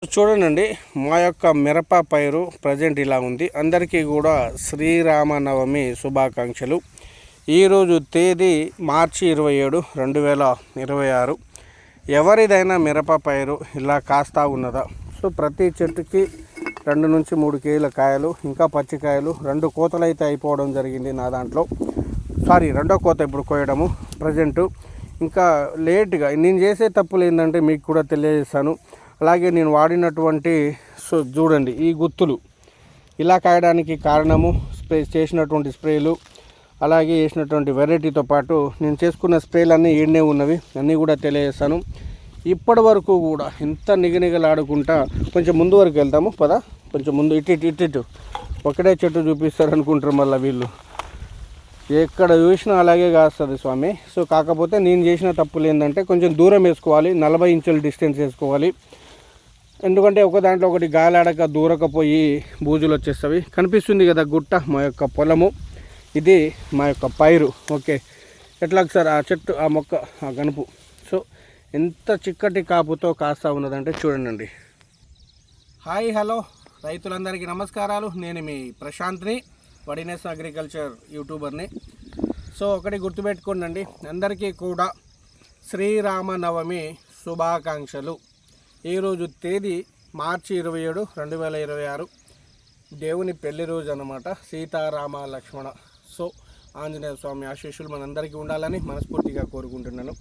చూడండి, మా యొక్క మిరప పైరు ప్రజెంట్ ఇలా ఉంది. అందరికీ కూడా శ్రీరామనవమి శుభాకాంక్షలు. ఈరోజు తేదీ మార్చి 27, 2026. ఎవరిదైనా మిరప పైరు ఇలా కాస్తా ఉన్నదా? సో ప్రతి చెట్టుకి 2 నుంచి 3 కేజీల కాయలు, ఇంకా పచ్చికాయలు 2 కోతలు అయితే అయిపోవడం జరిగింది నా దాంట్లో. రెండో కోత ఇప్పుడు కోయడము ప్రజెంటు. ఇంకా లేట్గా నేను చేసే తప్పులు ఏంటంటే మీకు కూడా తెలియజేస్తాను. అలాగే నేను వాడినటువంటి చూడండి ఈ గుత్తులు ఇలా కాయడానికి కారణము చేసినటువంటి స్ప్రేలు, అలాగే వేసినటువంటి వెరైటీతో పాటు నేను చేసుకున్న స్ప్రేలు అన్నీ ఈడనే ఉన్నవి, అన్నీ కూడా తెలియజేస్తాను. ఇప్పటి వరకు కూడా ఎంత నిగనిగలాడుకుంటా కొంచెం ముందు వరకు వెళ్తాము పదా. కొంచెం ముందు ఇటు ఒకటే చెట్టు చూపిస్తారు అనుకుంటారు మళ్ళీ వీళ్ళు. ఎక్కడ చూసినా అలాగే కాస్తుంది స్వామి. సో కాకపోతే నేను చేసిన తప్పులు ఏంటంటే కొంచెం దూరం వేసుకోవాలి, 40 ఇంచుల డిస్టెన్స్ వేసుకోవాలి. ఎందుకంటే ఒక దాంట్లో ఒకటి గాలాడక దూరకపోయి బూజులు వచ్చేస్తవి. కనిపిస్తుంది కదా గుట్ట, మా యొక్క పొలము, ఇది మా యొక్క పైరు. ఓకే, ఎట్లా సార్ ఆ చెట్టు, ఆ మొక్క, ఆ గనుపు. సో ఎంత చిక్కటి కాపుతో కాస్తా ఉన్నదంటే చూడండి. హాయ్ హలో రైతులందరికీ నమస్కారాలు. నేను మీ ప్రశాంత్ని, వడినెస్ అగ్రికల్చర్ యూట్యూబర్ని. సో ఒకటి గుర్తుపెట్టుకోండి, అందరికీ కూడా శ్రీరామనవమి శుభాకాంక్షలు. ఈరోజు తేదీ మార్చి 27, 2026. దేవుని పెళ్లి రోజు అన్నమాట. సీతారామ లక్ష్మణ. సో ఆంజనేయ స్వామి ఆశీస్సులు మనందరికీ ఉండాలని మనస్ఫూర్తిగా కోరుకుంటున్నాను.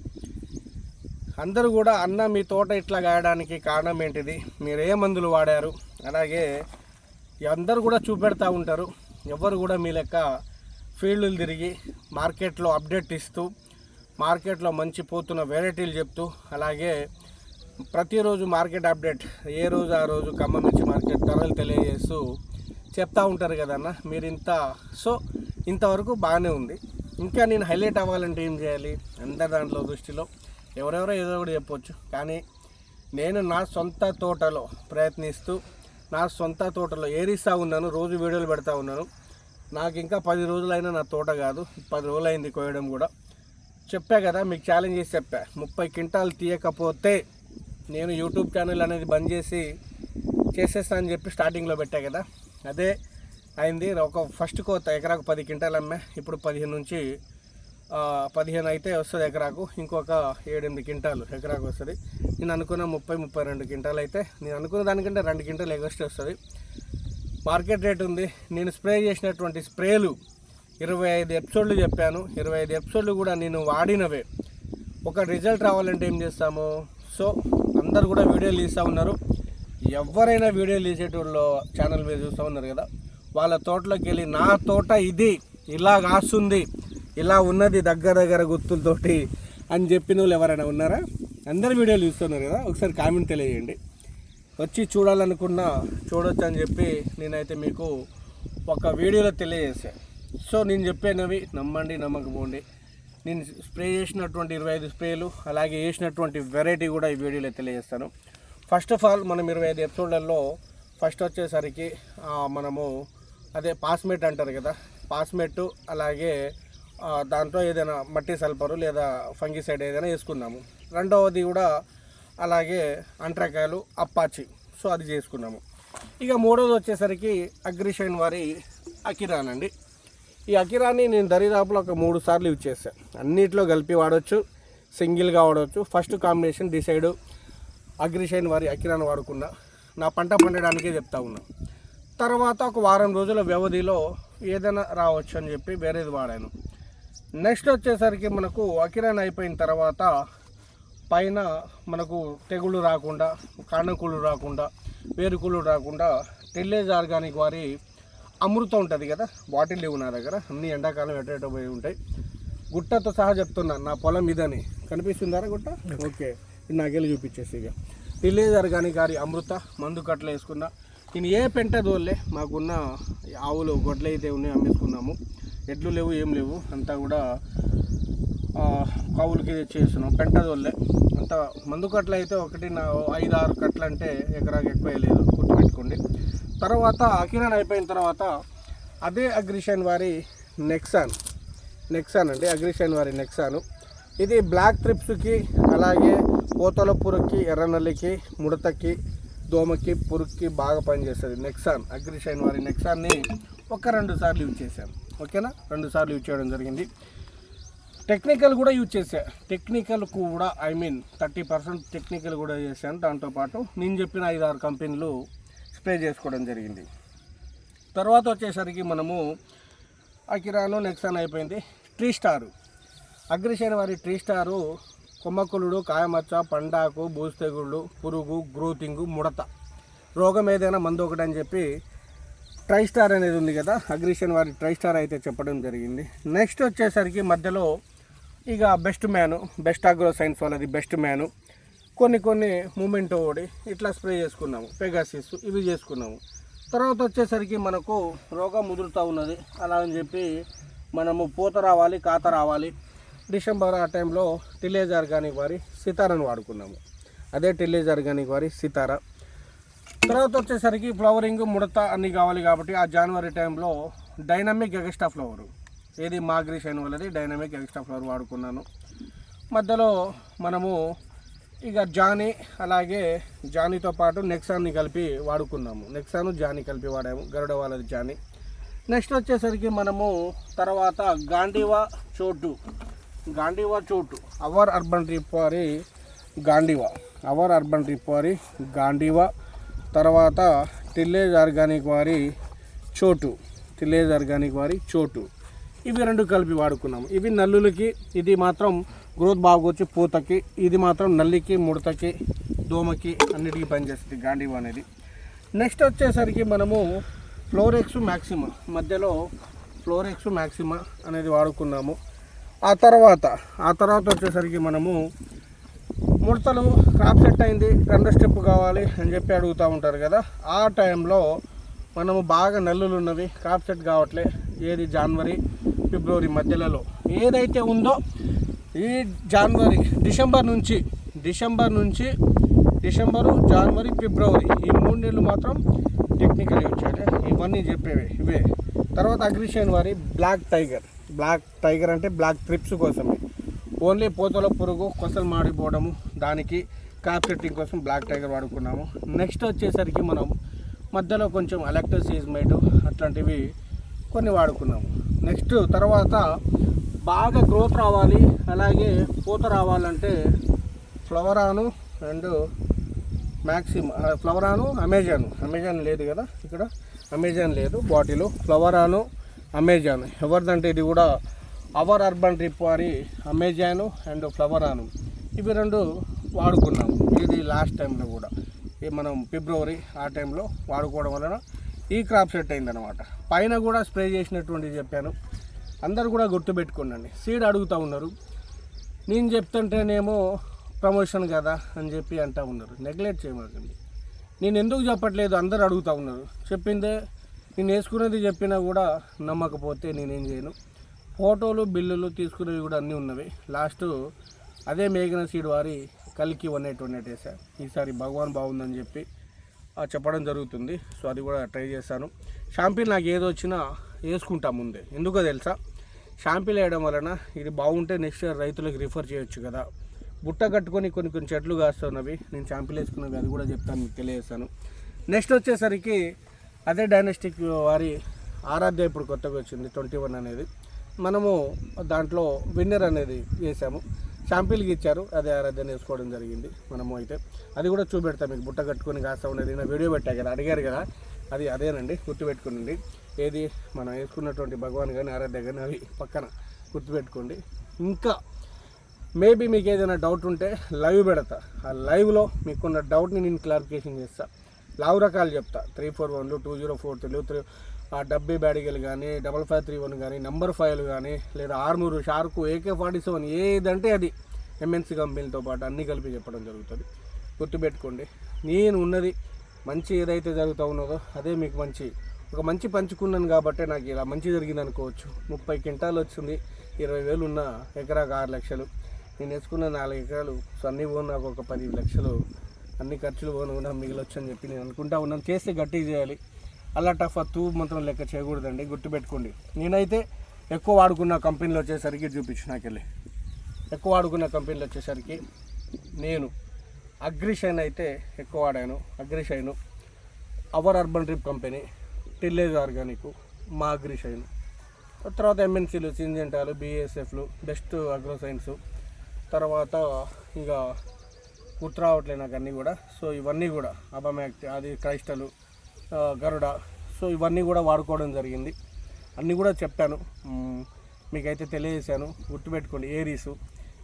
అందరూ కూడా అన్న మీ తోట ఇట్లా గాయడానికి కారణం ఏంటిది, మీరు ఏ మందులు వాడారు, అలాగే అందరూ కూడా చూపెడతా ఉంటారు. ఎవరు కూడా మీ లెక్క ఫీల్డ్లు తిరిగి మార్కెట్లో అప్డేట్ ఇస్తూ, మార్కెట్లో మంచి పోతున్న వెరైటీలు చెప్తూ, అలాగే ప్రతిరోజు మార్కెట్ అప్డేట్ ఏ రోజు ఆ రోజు ఖమ్మం నుంచి మార్కెట్ ధరలు తెలియజేస్తూ చెప్తా ఉంటారు కదన్న మీరు. ఇంతవరకు బాగానే ఉంది. ఇంకా నేను హైలైట్ అవ్వాలంటే ఏం చేయాలి? అందరి దాంట్లో దృష్టిలో ఎవరెవరో ఏదో ఒకటి చెప్పవచ్చు, కానీ నేను నా సొంత తోటలో ప్రయత్నిస్తూ నా సొంత తోటలో ఏరిస్తూ ఉన్నాను. రోజు వీడియోలు పెడతా ఉన్నాను. నాకు ఇంకా 10 రోజులైనా నా తోట కాదు, 10 రోజులు అయింది కోయడం కూడా. చెప్పా కదా మీకు, ఛాలెంజ్ చేసి చెప్పా, 30 క్వింటాలు తీయకపోతే నేను యూట్యూబ్ ఛానల్ అనేది బంద్ చేసేస్తా అని చెప్పి స్టార్టింగ్లో పెట్టా కదా. అదే అయింది. ఒక ఫస్ట్ కోత ఎకరాకు 10 క్వింటాలు అమ్మా. ఇప్పుడు 15 నుంచి 15 అయితే వస్తుంది ఎకరాకు. ఇంకొక 7-8 క్వింటాలు ఎకరాకు వస్తుంది. నేను అనుకున్న 30-32 క్వింటాలు అయితే, నేను అనుకున్న దానికంటే 2 క్వింటాలు ఎగస్ట్ వస్తుంది. మార్కెట్ రేట్ ఉంది. నేను స్ప్రే చేసినటువంటి స్ప్రేలు 25 ఎపిసోడ్లు చెప్పాను. 25 ఎపిసోడ్లు కూడా నేను వాడినవే. ఒక రిజల్ట్ రావాలంటే ఏం చేస్తాము? సో అందరు కూడా వీడియోలు తీస్తూ ఉన్నారు. ఎవరైనా వీడియోలు తీసేటోళ్ళు ఛానల్ మీద చూస్తూ ఉన్నారు కదా, వాళ్ళ తోటలోకి వెళ్ళి నా తోట ఇది ఇలా కాస్తుంది, ఇలా ఉన్నది దగ్గర గుర్తులతోటి అని చెప్పిన వాళ్ళు ఎవరైనా ఉన్నారా? అందరు వీడియోలు చూస్తున్నారు కదా. ఒకసారి కామెంట్ తెలియజేయండి. వచ్చి చూడాలనుకున్నా చూడొచ్చు అని చెప్పి నేనైతే మీకు ఒక వీడియోలో తెలియజేశాను. సో నేను చెప్పేనవి నమ్మండి, నమ్మకపోండి. నేను స్ప్రే చేసినటువంటి 25 స్ప్రేలు, అలాగే వేసినటువంటి వెరైటీ కూడా ఈ వీడియోలో తెలియజేస్తాను. ఫస్ట్ ఆఫ్ ఆల్ మనం 25 ఎపిసోడ్లలో ఫస్ట్ వచ్చేసరికి మనము అదే పాస్మేట్ అంటారు కదా, పాస్మేట్, అలాగే దాంట్లో ఏదైనా మట్టి సల్ఫరు లేదా ఫంగిసైడ్ ఏదైనా వేసుకున్నాము. రెండవది కూడా అలాగే అంట్రకాయలు, అప్పాచి, సో అది చేసుకున్నాము. ఇక మూడవది వచ్చేసరికి అగ్రిషైన్ వారి అకిరాన్ అండి. ఈ అకిరాన్ని నేను దరిదాపులో ఒక 3 సార్లు యూజ్ చేశాను. అన్నిట్లో కలిపి వాడవచ్చు, సింగిల్గా వాడవచ్చు. ఫస్ట్ కాంబినేషన్ డిసైడ్ అగ్రిషైన్ వారి అకిరాన్ వాడుకున్నా. నా పంట పండడానికే చెప్తా ఉన్నా. తర్వాత ఒక వారం రోజుల వ్యవధిలో ఏదైనా రావచ్చు అని చెప్పి వేరేది వాడాను. నెక్స్ట్ వచ్చేసరికి మనకు అకిరాన్ అయిపోయిన తర్వాత పైన మనకు తెగుళ్ళు రాకుండా, కాండకుళ్ళు రాకుండా, వేరుకుళ్ళు రాకుండా టెల్లేజ్ ఆర్గానిక్ వారి అమృతం ఉంటుంది కదా, బాటిల్ లేవు నా దగ్గర. అన్ని ఎండాకాలం ఎటో పోయి ఉంటాయి. గుట్టతో సహా చెప్తున్నాను, నా పొలం ఇదని. కనిపిస్తుందారా గుట్ట? ఓకే, ఇది నాకెళ్ళి చూపించేసి. ఇక టెల్లేజ్ ఆర్గానిక్ వారి అమృత మందు కట్టలు వేసుకున్నా. నేను ఏ పెంట దోల్లే, మాకున్న ఆవులు గొడ్లు అయితే ఉన్నాయి, అమ్మేసుకున్నాము. ఎడ్లు లేవు, ఏం లేవు, అంతా కూడా కావులకి తెచ్చేస్తున్నాం. పెంట దోల్లే అంత మందు కట్టలు అయితే ఒకటి 5-6 కట్టలు అంటే ఎకరాకి ఎక్కువ లేదు, గుర్తుపెట్టుకోండి. తర్వాత అకిరాన్ అయిపోయిన తర్వాత అదే అగ్రిషైన్ వారి నెక్సాన్ అండి. అగ్రిషైన్ వారి నెక్సాను ఇది బ్లాక్ ట్రిప్స్కి, అలాగే పోతల పురుగుకి, ఎర్రనల్లికి, ముడతకి, దోమకి పురుగుకి బాగా పనిచేస్తుంది. నెక్సాన్ అగ్రిషైన్ వారి నెక్సాన్ని 1-2 సార్లు యూజ్ చేశాను. ఓకేనా, 2 సార్లు యూజ్ చేయడం జరిగింది. టెక్నికల్ కూడా యూజ్ చేశాను. టెక్నికల్ కూడా 30% టెక్నికల్ కూడా చేశాను. దాంతోపాటు నేను చెప్పిన 5-6 కంపెనీలు స్ప్రే చేసుకోవడం జరిగింది. తర్వాత వచ్చేసరికి మనము అకిరాను నెక్సాన్ అయిపోయింది. ట్రీ స్టారు అగ్రిషైన్ వారి ట్రీ స్టారు కొమ్మకులుడు, కాయమచ్చ, పండాకు, బూస్తెగుళ్ళు, పురుగు, గ్రోతింగు, ముడత రోగం ఏదైనా మందు ఒకటని చెప్పి ట్రై స్టార్ అనేది ఉంది కదా, అగ్రిషైన్ వారి ట్రై స్టార్ అయితే చెప్పడం జరిగింది. నెక్స్ట్ వచ్చేసరికి మధ్యలో ఇక బెస్ట్ అగ్రో సైన్స్ వాళ్ళది బెస్ట్ మ్యాను, కొన్ని మూమెంటో ఓడి ఇట్లా స్ప్రే చేసుకున్నాము. పెగాసిస్ ఇవి చేసుకున్నాము. తర్వాత వచ్చేసరికి మనకు రోగం ముదురుతూ ఉన్నది. అలా అని చెప్పి మనము పూత రావాలి, కాత రావాలి. డిసెంబర్ ఆ టైంలో టిలేజ్ ఆర్గానిక్ వారి సితారాను వాడుకున్నాము. అదే టిలేజ్ ఆర్గానిక్ వారి సితారా. తర్వాత వచ్చేసరికి ఫ్లవరింగ్, ముడత అన్నీ కావాలి కాబట్టి ఆ జనవరి టైంలో డైనమిక్ ఎక్స్ట్రా ఫ్లవర్ ఏది మాగ్రిషైన్ వాళ్ళది డైనమిక్ ఎక్స్ట్రా ఫ్లవర్ వాడుకున్నాను. మధ్యలో మనము ఇక జానీ, అలాగే జానీతో పాటు నెక్సాన్ని కలిపి వాడుకున్నాము. నెక్సాను జానీ కలిపి వాడాము, గరుడ వాళ్ళది జానీ. నెక్స్ట్ వచ్చేసరికి మనము తర్వాత గాంధీవా చోటు అవర్ అర్బన్ ట్రిప్ వారి గాంధీవా, తర్వాత టిల్లేజ్ ఆర్గానిక్ వారి చోటు ఇవి 2 కలిపి వాడుకున్నాము. ఇవి నల్లులకి, ఇది మాత్రం గ్రోత్ బాగొచ్చి పూతకి, ఇది మాత్రం నల్లికి, ముడతకి, దోమకి అన్నిటికీ పనిచేస్తుంది గాంధీవా అనేది. నెక్స్ట్ వచ్చేసరికి మనము ఫ్లోరెక్స్ మ్యాక్సిమా అనేది వాడుకున్నాము. ఆ తర్వాత వచ్చేసరికి మనము ముడతలు క్రాప్ సెట్ అయింది, 2 స్టెప్ కావాలి అని చెప్పి అడుగుతూ ఉంటారు కదా, ఆ టైంలో మనము బాగా నల్లులు ఉన్నవి, క్రాప్ సెట్ కావట్లే, ఏది జనవరి ఫిబ్రవరి మధ్యలో ఏదైతే ఉందో ఈ డిసెంబరు జనవరి ఫిబ్రవరి ఈ 3 నెలలు మాత్రం టెక్నికల్ యూజ్ చేయాలి. ఇవన్నీ చెప్పేవి ఇవే. తర్వాత అగ్రిషైన్ వారి బ్లాక్ టైగర్ అంటే బ్లాక్ ట్రిప్స్ కోసమే, ఓన్లీ పూతల పురుగు కొసలు మాడిపోవడము, దానికి క్రాప్ సెట్టింగ్ కోసం బ్లాక్ టైగర్ వాడుకున్నాము. నెక్స్ట్ వచ్చేసరికి మనం మధ్యలో కొంచెం అలెక్టోసిజ్మైట్ అట్లాంటివి కొన్ని వాడుకున్నాము. నెక్స్ట్ తర్వాత బాగా గ్రోత్ రావాలి, అలాగే పూత రావాలంటే ఫ్లవరాను అండ్ అమెజాన్ లేదు కదా ఇక్కడ, అమెజాన్ లేదు బాటిల్, ఫ్లవరాను అమెజాన్ ఎవరిదంటే ఇది కూడా అవర్ అర్బన్ ట్రిప్ వారి అమెజాను అండ్ ఫ్లవరాను ఇవి 2 వాడుకున్నాము. ఇది లాస్ట్ టైంలో కూడా మనం ఫిబ్రవరి ఆ టైంలో వాడుకోవడం వలన ఈ క్రాప్ సెట్ అయిందనమాట. పైన కూడా స్ప్రే చేసినటువంటిది చెప్పాను, అందరు కూడా గుర్తుపెట్టుకోండి. సీడ్ అడుగుతూ ఉన్నారు, నేను చెప్తుంటేనేమో ప్రమోషన్ కదా అని చెప్పి అంటూ ఉన్నారు. నెగ్లెక్ట్ చేయమాకండి. నేను ఎందుకు చెప్పట్లేదు, అందరు అడుగుతూ ఉన్నారు. చెప్పిందే నేను వేసుకునేది చెప్పినా కూడా నమ్మకపోతే నేనేం చేయను. ఫోటోలు, బిల్లులు తీసుకునేవి కూడా అన్నీ ఉన్నవి. లాస్ట్ అదే మేఘన సీడ్ వారి కలికి 1.8 వేసా. ఈసారి భగవాన్ బాగుందని చెప్పి చెప్పడం జరుగుతుంది. సో అది కూడా ట్రై చేస్తాను. షాంపిల్ నాకు ఏదో వచ్చినా వేసుకుంటా ముందే, ఎందుకో తెలుసా, షాంపిల్ వేయడం వలన ఇది బాగుంటే నెక్స్ట్ ఇయర్ రైతులకు రిఫర్ చేయొచ్చు కదా. బుట్ట కట్టుకొని కొన్ని చెట్లు కాస్తున్నవి, నేను షాంపిల్ వేసుకున్నవి, అది కూడా చెప్తాను, మీకు తెలియజేస్తాను. నెక్స్ట్ వచ్చేసరికి అదే డైనస్టిక్ వారి ఆరాధ్య ఇప్పుడు కొత్తగా వచ్చింది 21 అనేది, మనము దాంట్లో విన్నర్ అనేది వేసాము. షాంపిల్కి ఇచ్చారు, అదే ఆరాధ్యాన్ని వేసుకోవడం జరిగింది. మనము అయితే అది కూడా చూపెడతాం మీకు, బుట్ట కట్టుకొని కాస్తా ఉన్నది. నా వీడియో పెట్టా కదా, అడిగారు కదా, అది అదేనండి, గుర్తుపెట్టుకోండి. ఏది మనం వేసుకున్నటువంటి భగవాన్ కానీ ఆరాధ్య కానీ అవి పక్కన గుర్తుపెట్టుకోండి. ఇంకా మేబీ మీకు ఏదైనా డౌట్ ఉంటే లైవ్ పెడతా, ఆ లైవ్లో మీకున్న డౌట్ని నేను క్లారిఫికేషన్ చేస్తాను. లావు రకాలు చెప్తా, 341, 2043, ఆ డబ్బీ బ్యాడిగలు కానీ, 5531 కానీ, నంబర్ 5 కానీ, లేదా ఆర్మూరు, షార్కు, AK-47 ఏదంటే అది MNC కంపెనీలతో పాటు అన్నీ కలిపి చెప్పడం జరుగుతుంది. గుర్తుపెట్టుకోండి, నేను ఉన్నది మంచి ఏదైతే జరుగుతూ ఉన్నదో అదే మీకు ఒక మంచి పంచుకున్నాను కాబట్టి నాకు ఇలా మంచి జరిగింది అనుకోవచ్చు. 30 క్వింటాలు వచ్చింది, 20,000 ఉన్న ఎకరాకు 6 లక్షలు, నేను వేసుకున్న 4 ఎకరాలు. సో అన్నీ పోను, నాకు ఒక 10 లక్షలు అన్ని ఖర్చులు పోను కూడా మిగిలొచ్చు అని చెప్పి నేను అనుకుంటా ఉన్నాను. చేస్తే గట్టిగా చేయాలి, అలా టఫ్ మాత్రం లెక్క చేయకూడదండి. గుర్తుపెట్టుకోండి, నేనైతే ఎక్కువ వాడుకున్న కంపెనీలు వచ్చేసరికి చూపించు, నాకెళ్ళి ఎక్కువ వాడుకున్న కంపెనీలు వచ్చేసరికి నేను అగ్రిషైన్ అయితే ఎక్కువ వాడాను. Agrishine, our urban drip company, tillage organic, మా అగ్రిషైన్, తర్వాత ఎంఎన్సీలు, సింజెంటాలు, బిఎస్ఎఫ్లు, బెస్ట్ అగ్రోసైన్స్, తర్వాత ఇంకా గుర్తు రావట్లేదు నాకు అన్నీ కూడా. సో ఇవన్నీ కూడా అబమాక్ట్, అది క్రైస్టలు, గరుడ, సో ఇవన్నీ కూడా వాడుకోవడం జరిగింది. అన్నీ కూడా చెప్పాను, మీకైతే తెలియజేశాను. గుర్తుపెట్టుకోండి. ఏరీసు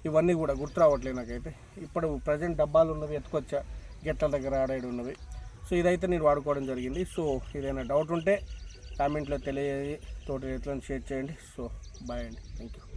ఇవన్నీ కూడా గుర్తు రావట్లేదు నాకైతే. ఇప్పుడు ప్రజెంట్ డబ్బాలు ఉన్నవి ఎత్తుకొచ్చా, గెట్ల దగ్గర ఆడాడు ఉన్నవి. సో ఇదైతే నేను వాడుకోవడం జరిగింది. సో ఏదైనా డౌట్ ఉంటే కామెంట్లో తెలియజేసి తోటి రైతులను షేర్ చేయండి. సో బాయ్ అండి, థ్యాంక్ యూ.